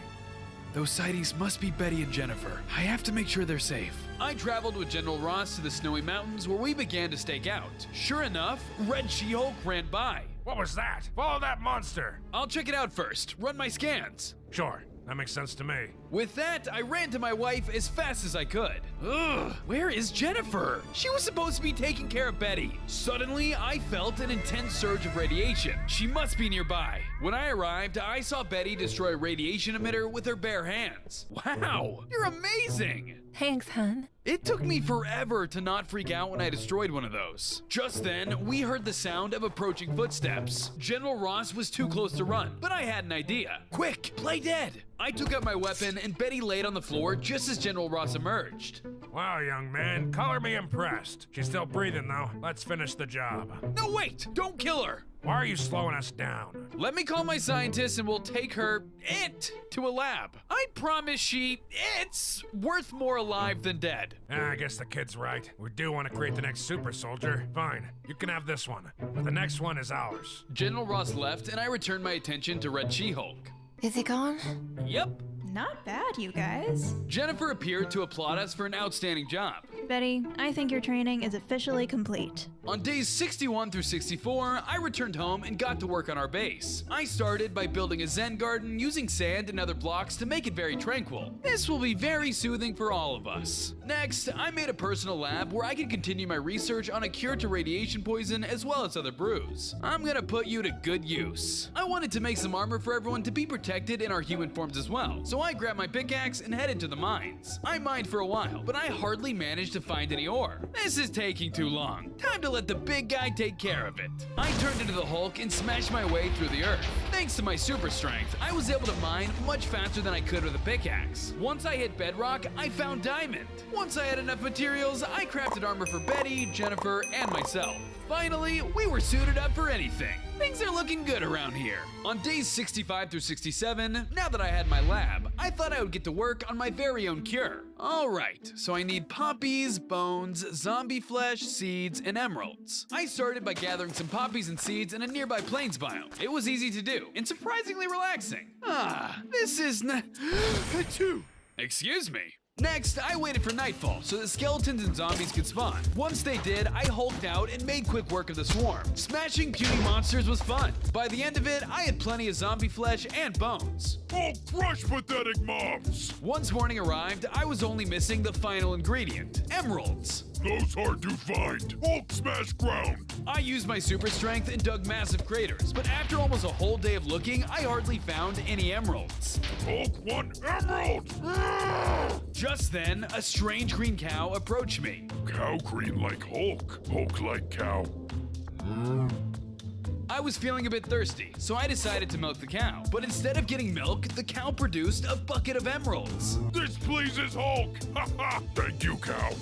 Those sightings must be Betty and Jennifer. I have to make sure they're safe. I traveled with General Ross to the snowy mountains where we began to stake out. Sure enough, Red She-Hulk ran by. What was that? Follow that monster. I'll check it out first. Run my scans. Sure. That makes sense to me. With that, I ran to my wife as fast as I could. Ugh, where is Jennifer? She was supposed to be taking care of Betty. Suddenly, I felt an intense surge of radiation. She must be nearby. When I arrived, I saw Betty destroy a radiation emitter with her bare hands. Wow, you're amazing! Thanks, hon. It took me forever to not freak out when I destroyed one of those. Just then, we heard the sound of approaching footsteps. General Ross was too close to run, but I had an idea. Quick, play dead! I took out my weapon and Betty laid on the floor just as General Ross emerged. Wow, young man. Color me impressed. She's still breathing, though. Let's finish the job. No, wait! Don't kill her! Why are you slowing us down? Let me call my scientist and we'll take it to a lab. I promise it's worth more alive than dead. I guess the kid's right. We do want to create the next super soldier. Fine, you can have this one, but the next one is ours. General Ross left and I returned my attention to Red She-Hulk. Is it gone? Yep. Not bad, you guys. Jennifer appeared to applaud us for an outstanding job. Betty, I think your training is officially complete. On days 61 through 64, I returned home and got to work on our base. I started by building a Zen garden using sand and other blocks to make it very tranquil. This will be very soothing for all of us. Next, I made a personal lab where I could continue my research on a cure to radiation poison as well as other brews. I'm gonna put you to good use. I wanted to make some armor for everyone to be protected in our human forms as well, so I grabbed my pickaxe and headed to the mines. I mined for a while, but I hardly managed to find any ore. This is taking too long. Time to let the big guy take care of it. I turned into the Hulk and smashed my way through the earth. Thanks to my super strength, I was able to mine much faster than I could with a pickaxe. Once I hit bedrock, I found diamond. Once I had enough materials, I crafted armor for Betty, Jennifer, and myself. Finally, we were suited up for anything. Things are looking good around here. On days 65 through 67, now that I had my lab, I thought I would get to work on my very own cure. Alright, so I need poppies, bones, zombie flesh, seeds, and emeralds. I started by gathering some poppies and seeds in a nearby plains biome. It was easy to do, and surprisingly relaxing. This is Achoo! Excuse me. Next, I waited for nightfall so that skeletons and zombies could spawn. Once they did, I hulked out and made quick work of the swarm. Smashing puny monsters was fun. By the end of it, I had plenty of zombie flesh and bones. Oh, crush pathetic mobs! Once morning arrived, I was only missing the final ingredient, emeralds. Those hard to find. Hulk smash ground! I used my super strength and dug massive craters, but after almost a whole day of looking, I hardly found any emeralds. Hulk, one emerald! Just then, a strange green cow approached me. Cow green like Hulk. Hulk like cow. I was feeling a bit thirsty, so I decided to milk the cow. But instead of getting milk, the cow produced a bucket of emeralds. This pleases Hulk! Haha! Thank you, cow.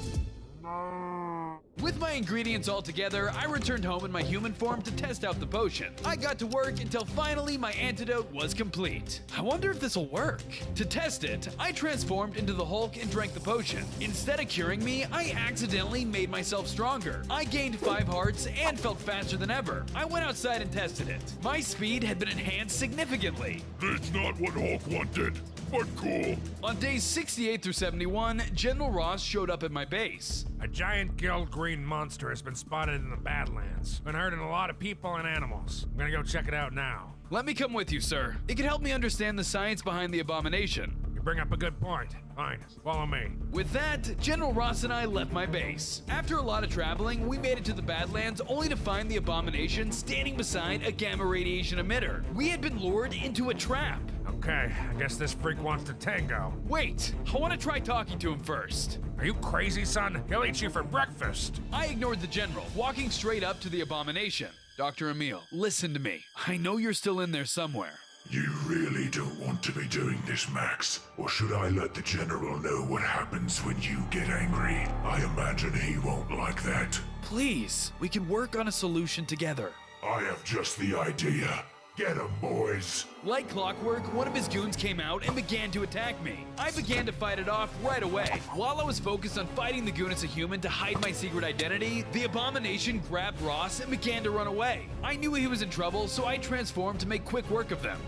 With my ingredients all together, I returned home in my human form to test out the potion. I got to work until finally my antidote was complete. I wonder if this'll work. To test it, I transformed into the Hulk and drank the potion. Instead of curing me, I accidentally made myself stronger. I gained 5 hearts and felt faster than ever. I went outside and tested it. My speed had been enhanced significantly. That's not what Hulk wanted, but cool. On days 68 through 71, General Ross showed up at my base. A giant guild green monster has been spotted in the Badlands. Been hurting a lot of people and animals. I'm gonna go check it out now. Let me come with you, sir. It can help me understand the science behind the abomination. You bring up a good point. Fine, follow me. With that, General Ross and I left my base. After a lot of traveling, we made it to the Badlands only to find the abomination standing beside a gamma radiation emitter. We had been lured into a trap. Okay, I guess this freak wants to tango. Wait, I want to try talking to him first. Are you crazy, son? He'll eat you for breakfast. I ignored the general, walking straight up to the abomination. Dr. Emil, listen to me. I know you're still in there somewhere. You really don't want to be doing this, Max? Or should I let the General know what happens when you get angry? I imagine he won't like that. Please, we can work on a solution together. I have just the idea. Get 'em, boys. Like clockwork, one of his goons came out and began to attack me. I began to fight it off right away. While I was focused on fighting the goon as a human to hide my secret identity, the abomination grabbed Ross and began to run away. I knew he was in trouble, so I transformed to make quick work of them.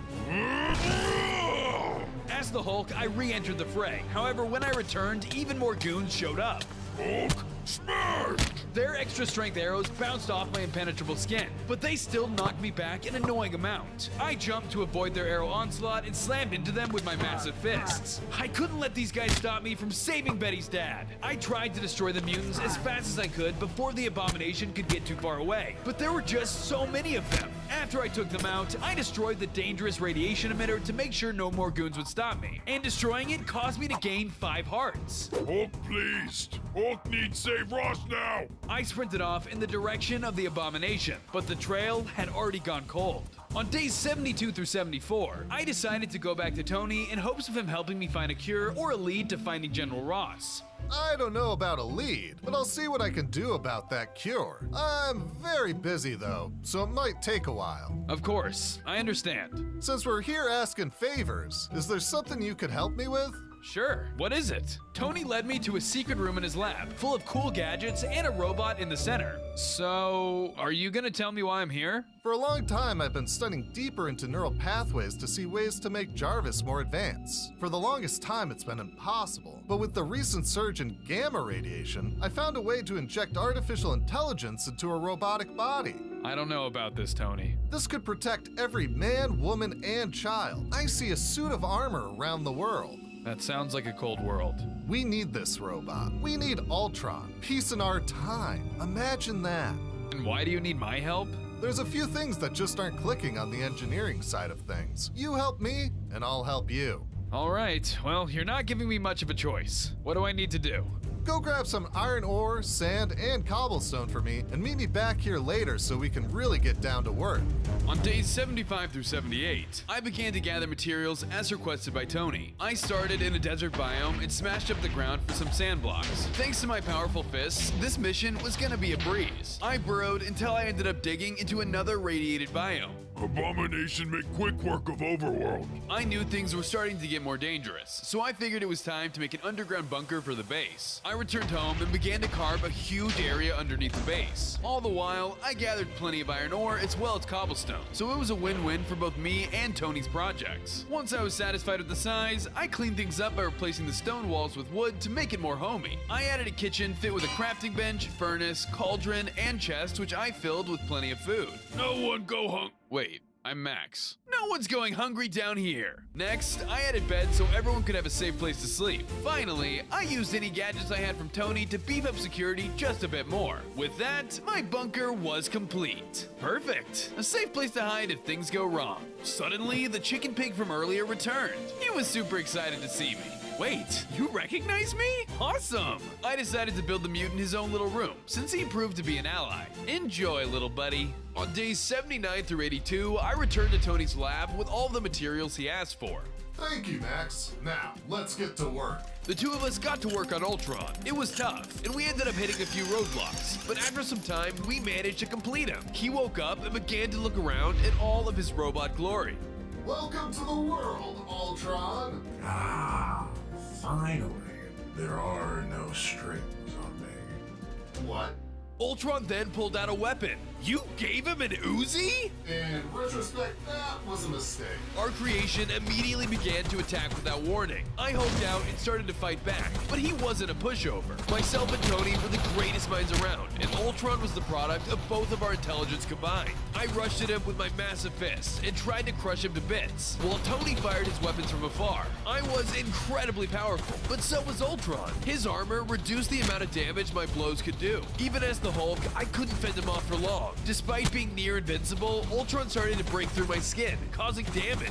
As the Hulk, I re-entered the fray. However, when I returned, even more goons showed up. Hulk, smash! Their extra strength arrows bounced off my impenetrable skin, but they still knocked me back an annoying amount. I jumped to avoid their arrow onslaught and slammed into them with my massive fists. I couldn't let these guys stop me from saving Betty's dad. I tried to destroy the mutants as fast as I could before the abomination could get too far away, but there were just so many of them. After I took them out, I destroyed the dangerous radiation emitter to make sure no more goons would stop me, and destroying it caused me to gain 5 hearts. Hulk, please. Hulk needs save Ross now. I sprinted off in the direction of the abomination, but the trail had already gone cold. On days 72 through 74, I decided to go back to Tony in hopes of him helping me find a cure or a lead to finding General Ross. I don't know about a lead, but I'll see what I can do about that cure. I'm very busy though, so it might take a while. Of course, I understand. Since we're here asking favors, is there something you could help me with? Sure, what is it? Tony led me to a secret room in his lab, full of cool gadgets and a robot in the center. So, are you gonna tell me why I'm here? For a long time, I've been studying deeper into neural pathways to see ways to make Jarvis more advanced. For the longest time, it's been impossible. But with the recent surge in gamma radiation, I found a way to inject artificial intelligence into a robotic body. I don't know about this, Tony. This could protect every man, woman, and child. I see a suit of armor around the world. That sounds like a cold world. We need this robot. We need Ultron. Peace in our time. Imagine that. And why do you need my help? There's a few things that just aren't clicking on the engineering side of things. You help me, and I'll help you. All right, well, you're not giving me much of a choice. What do I need to do? Go grab some iron ore, sand, and cobblestone for me, and meet me back here later so we can really get down to work. On days 75 through 78, I began to gather materials as requested by Tony. I started in a desert biome and smashed up the ground for some sand blocks. Thanks to my powerful fists, this mission was gonna be a breeze. I burrowed until I ended up digging into another radiated biome. Abomination make quick work of Overworld. I knew things were starting to get more dangerous, so I figured it was time to make an underground bunker for the base. I returned home and began to carve a huge area underneath the base. All the while, I gathered plenty of iron ore as well as cobblestone, so it was a win-win for both me and Tony's projects. Once I was satisfied with the size, I cleaned things up by replacing the stone walls with wood to make it more homey. I added a kitchen fit with a crafting bench, furnace, cauldron, and chest, which I filled with plenty of food. No one go Wait, I'm Max. No one's going hungry down here. Next, I added beds so everyone could have a safe place to sleep. Finally, I used any gadgets I had from Tony to beef up security just a bit more. With that, my bunker was complete. Perfect. A safe place to hide if things go wrong. Suddenly, the chicken pig from earlier returned. He was super excited to see me. Wait, you recognize me? Awesome! I decided to build the mutant his own little room, since he proved to be an ally. Enjoy, little buddy. On days 79 through 82, I returned to Tony's lab with all the materials he asked for. Thank you, Max. Now, let's get to work. The two of us got to work on Ultron. It was tough, and we ended up hitting a few roadblocks. But after some time, we managed to complete him. He woke up and began to look around in all of his robot glory. Welcome to the world, Ultron. Finally, there are no strings on me. What? Ultron then pulled out a weapon. You gave him an Uzi? In retrospect, that was a mistake. Our creation immediately began to attack without warning. I hulked out and started to fight back, but he wasn't a pushover. Myself and Tony were the greatest minds around, and Ultron was the product of both of our intelligence combined. I rushed at him with my massive fists and tried to crush him to bits, while Tony fired his weapons from afar. I was incredibly powerful, but so was Ultron. His armor reduced the amount of damage my blows could do. Even as the Hulk, I couldn't fend him off for long. Despite being near invincible, Ultron started to break through my skin, causing damage.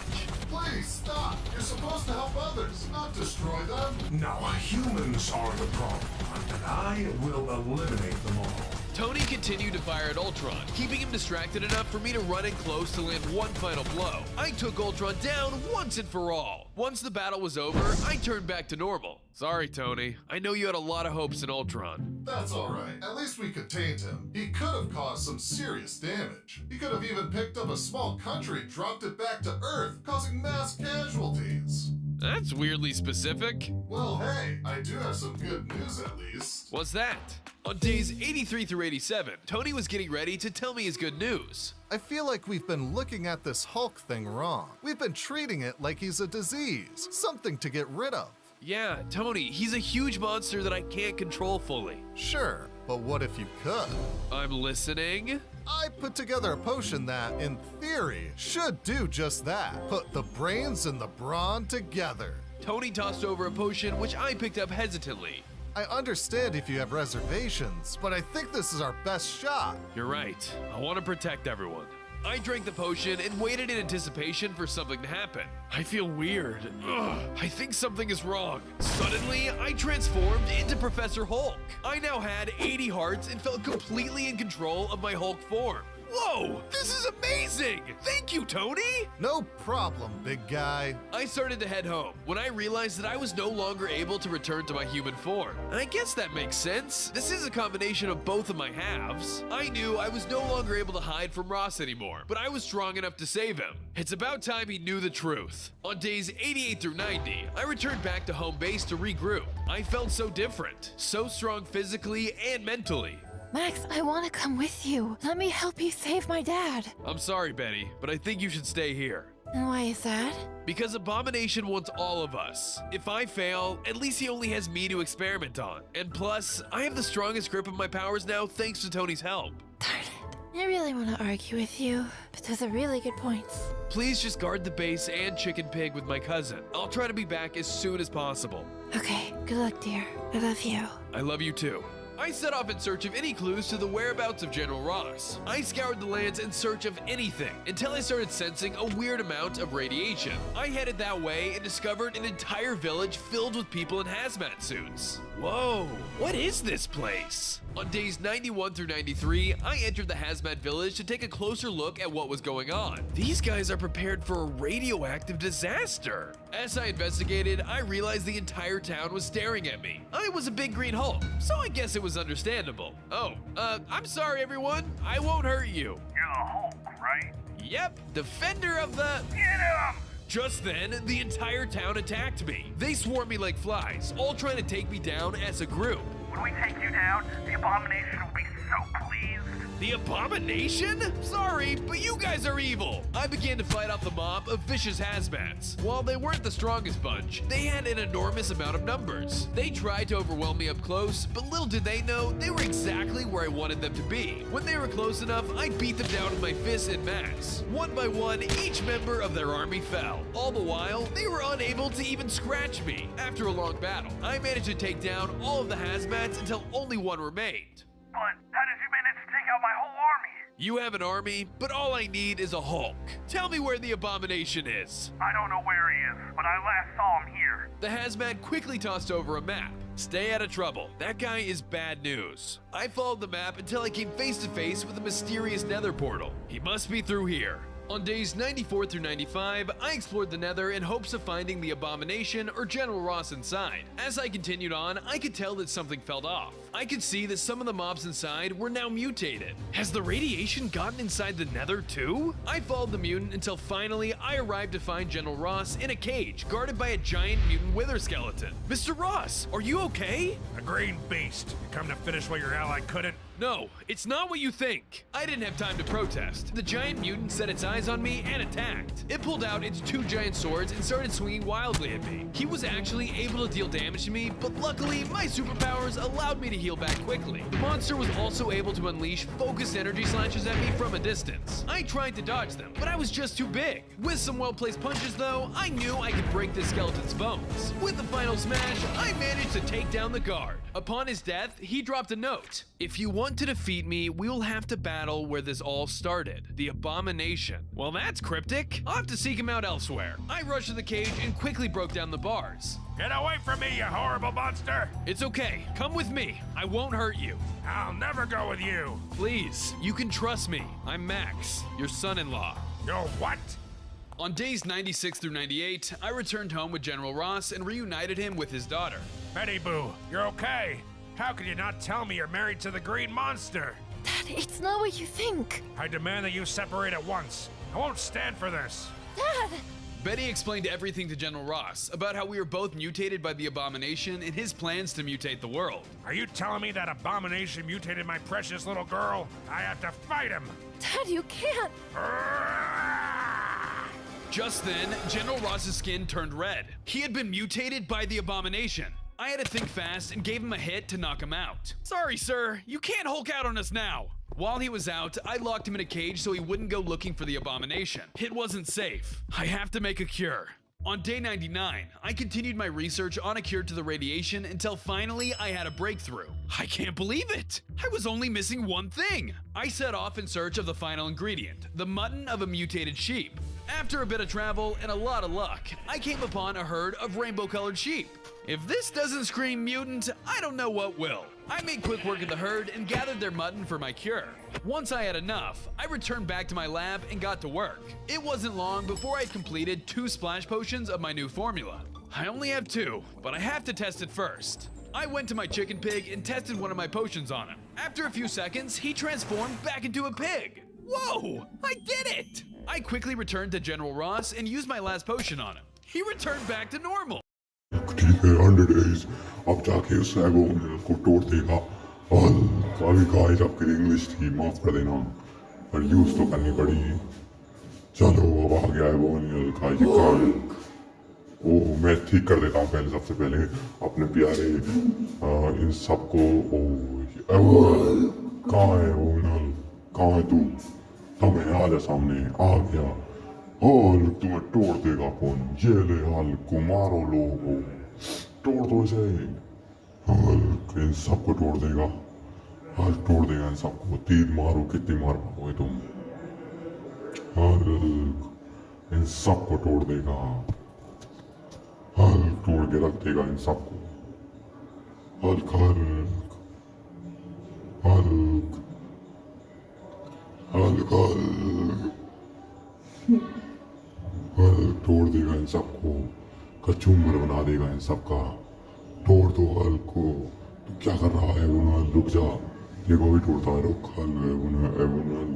Please stop. You're supposed to help others, not destroy them. Now humans are the problem, and I will eliminate them all. Tony continued to fire at Ultron, keeping him distracted enough for me to run in close to land one final blow. I took Ultron down once and for all. Once the battle was over, I turned back to normal. Sorry, Tony. I know you had a lot of hopes in Ultron. That's alright. At least we contained him. He could have caused some serious damage. He could have even picked up a small country and dropped it back to Earth, causing mass casualties. That's weirdly specific. Well, hey, I do have some good news at least. What's that? On days 83 through 87, Tony was getting ready to tell me his good news. I feel like we've been looking at this Hulk thing wrong. We've been treating it like he's a disease, something to get rid of. Yeah, Tony, he's a huge monster that I can't control fully. Sure, but what if you could? I'm listening. I put together a potion that, in theory, should do just that. Put the brains and the brawn together. Tony tossed over a potion which I picked up hesitantly. I understand if you have reservations, but I think this is our best shot. You're right. I want to protect everyone. I drank the potion and waited in anticipation for something to happen. I feel weird. Ugh, I think something is wrong. Suddenly, I transformed into Professor Hulk. I now had 80 hearts and felt completely in control of my Hulk form. Whoa, this is amazing! Thank you, Tony! No problem, big guy. I started to head home when I realized that I was no longer able to return to my human form. And I guess that makes sense. This is a combination of both of my halves. I knew I was no longer able to hide from Ross anymore, but I was strong enough to save him. It's about time he knew the truth. On days 88 through 90, I returned back to home base to regroup. I felt so different, so strong physically and mentally. Max, I want to come with you. Let me help you save my dad. I'm sorry, Betty, but I think you should stay here. And why is that? Because Abomination wants all of us. If I fail, at least he only has me to experiment on. And plus, I have the strongest grip of my powers now thanks to Tony's help. Darn it. I really want to argue with you, but those are really good points. Please just guard the base and Chicken Pig with my cousin. I'll try to be back as soon as possible. Okay, good luck, dear. I love you. I love you too. I set off in search of any clues to the whereabouts of General Ross. I scoured the lands in search of anything until I started sensing a weird amount of radiation. I headed that way and discovered an entire village filled with people in hazmat suits. Whoa, what is this place? On days 91 through 93, I entered the hazmat village to take a closer look at what was going on. These guys are prepared for a radioactive disaster. As I investigated, I realized the entire town was staring at me. I was a big green Hulk, so I guess it was understandable. Oh, I'm sorry everyone, I won't hurt you. You're the Hulk, right? Yep, defender of the— Get him! Just then, the entire town attacked me. They swarmed me like flies, all trying to take me down as a group. When we take you down, the Abomination will be so pleased. The Abomination? Sorry, but you guys are evil. I began to fight off the mob of vicious hazmats. While they weren't the strongest bunch, they had an enormous amount of numbers. They tried to overwhelm me up close, but little did they know they were exactly where I wanted them to be. When they were close enough, I beat them down with my fists en masse. One by one, each member of their army fell. All the while, they were unable to even scratch me. After a long battle, I managed to take down all of the hazmats until only one remained. But how did you manage to take out my whole army? You have an army, but all I need is a Hulk. Tell me where the Abomination is. I don't know where he is, but I last saw him here. The hazmat quickly tossed over a map. Stay out of trouble. That guy is bad news. I followed the map until I came face to face with a mysterious nether portal. He must be through here. On days 94 through 95, I explored the Nether in hopes of finding the Abomination or General Ross inside. As I continued on, I could tell that something felt off. I could see that some of the mobs inside were now mutated. Has the radiation gotten inside the Nether too? I followed the mutant until finally I arrived to find General Ross in a cage guarded by a giant mutant wither skeleton. Mr. Ross, are you okay? A green beast. You come to finish what your ally couldn't? No, it's not what you think. I didn't have time to protest. The giant mutant set its eyes on me and attacked. It pulled out its two giant swords and started swinging wildly at me. He was actually able to deal damage to me, but luckily my superpowers allowed me to heal back quickly. The monster was also able to unleash focused energy slashes at me from a distance. I tried to dodge them, but I was just too big. With some well-placed punches though, I knew I could break this skeleton's bones. With the final smash, I managed to take down the guard. Upon his death, he dropped a note. If you want to defeat me, we will have to battle where this all started, the Abomination. Well, that's cryptic. I'll have to seek him out elsewhere. I rushed to the cage and quickly broke down the bars. Get away from me, you horrible monster! It's okay. Come with me. I won't hurt you. I'll never go with you. Please, you can trust me. I'm Max, your son-in-law. You're what? On days 96 through 98, I returned home with General Ross and reunited him with his daughter. Betty Boo, you're okay. How can you not tell me you're married to the green monster? Dad, it's not what you think. I demand that you separate at once. I won't stand for this. Dad! Betty explained everything to General Ross about how we were both mutated by the Abomination and his plans to mutate the world. Are you telling me that Abomination mutated my precious little girl? I have to fight him! Dad, you can't! Just then, General Ross's skin turned red. He had been mutated by the Abomination. I had to think fast and gave him a hit to knock him out. Sorry, sir, you can't Hulk out on us now. While he was out, I locked him in a cage so he wouldn't go looking for the Abomination. It wasn't safe. I have to make a cure. On day 99, I continued my research on a cure to the radiation until finally I had a breakthrough. I can't believe it! I was only missing one thing! I set off in search of the final ingredient, the mutton of a mutated sheep. After a bit of travel and a lot of luck, I came upon a herd of rainbow-colored sheep. If this doesn't scream mutant, I don't know what will. I made quick work of the herd and gathered their mutton for my cure. Once I had enough, I returned back to my lab and got to work. It wasn't long before I had completed 2 splash potions of my new formula. I only have 2, but I have to test it first. I went to my chicken pig and tested one of my potions on him. After a few seconds, he transformed back into a pig. Whoa! I did it! I quickly returned to General Ross and used my last potion on him. He returned back to normal. ठीक है 100 days अब जाके उस एबोमिनल को तोड़ देगा। और काफी गाइस आपकी इंग्लिश थी, माफ कर देना, पर यूज तो करनी पड़ी। चलो अब आ गया एबोमिनल का ये कार्ड। ओ मैं ठीक कर देता हूँ पहले, सबसे पहले अपने प्यारे इन सबको। ओ एबोमिनल कहाँ है? एबोमिनल कहाँ है तू? तुम्हें आ जा सामने, आ गया। हल्क तुम्हें तोड़ देगा कौन? ये ले हल्क को मारो लोगों, तोड़ दो इसे। हल्क इन सबको तोड़ देगा, हल्क तोड़ देगा इन सबको। तीर मारो, कितनी मार पाओगे तुम? हल्क इन सबको तोड़ देगा, हल्क तोड़ के रख देगा इन सबको। Hulk Hulk Hulk Hulk Hulk Hulk तोड़ देगा इन सबको, कचूमर बना देगा इन सबका। तोड़ दो हल्क को। तू क्या कर रहा है एबोनल? रुक जा, ये को भी तोड़ता है। रुक हल्क, एबोनल एबोनल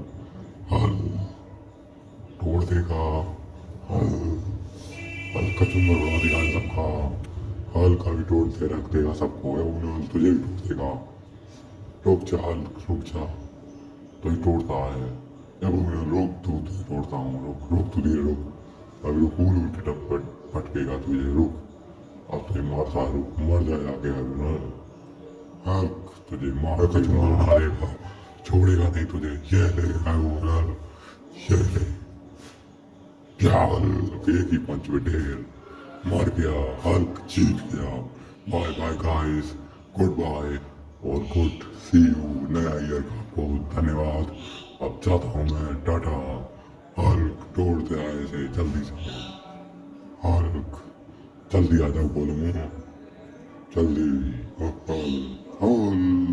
हल्क तोड़ देगा। हल्क हल्क कचूमर बना देगा इन सबका। हल्क का भी तोड़ के रख देगा सबको। एबोनल तुझे भी तोड़ देगा। रुक जा हल्क, रुक जा, तो ही तोड़ता है। एबोनल रुक, तू तुझे तोड़ता हूँ। रुक रुक, तू धीरे रुक, अभी रुक, भूल के टप पटकेगा तुझे। रुक, अब तुझे मारता है। रुक, मर जाएगा क्या एबोनल? हल्क तुझे मार के बना देगा, छोड़ेगा नहीं तुझे। ये ले एबोनल, ये ले। क्या हल्क एक ही पंच में ढेर मर गया। हल्क जीत गया। Bye bye guys, good bye और गुड सी यू। नया ईयर का बहुत धन्यवाद। अब जाता हूँ मैं, टाटा। हल्क तोड़ते आए से जल्दी से। हल्क जल्दी आ जाओ, बोलो मैं जल्दी। Hulk Hulk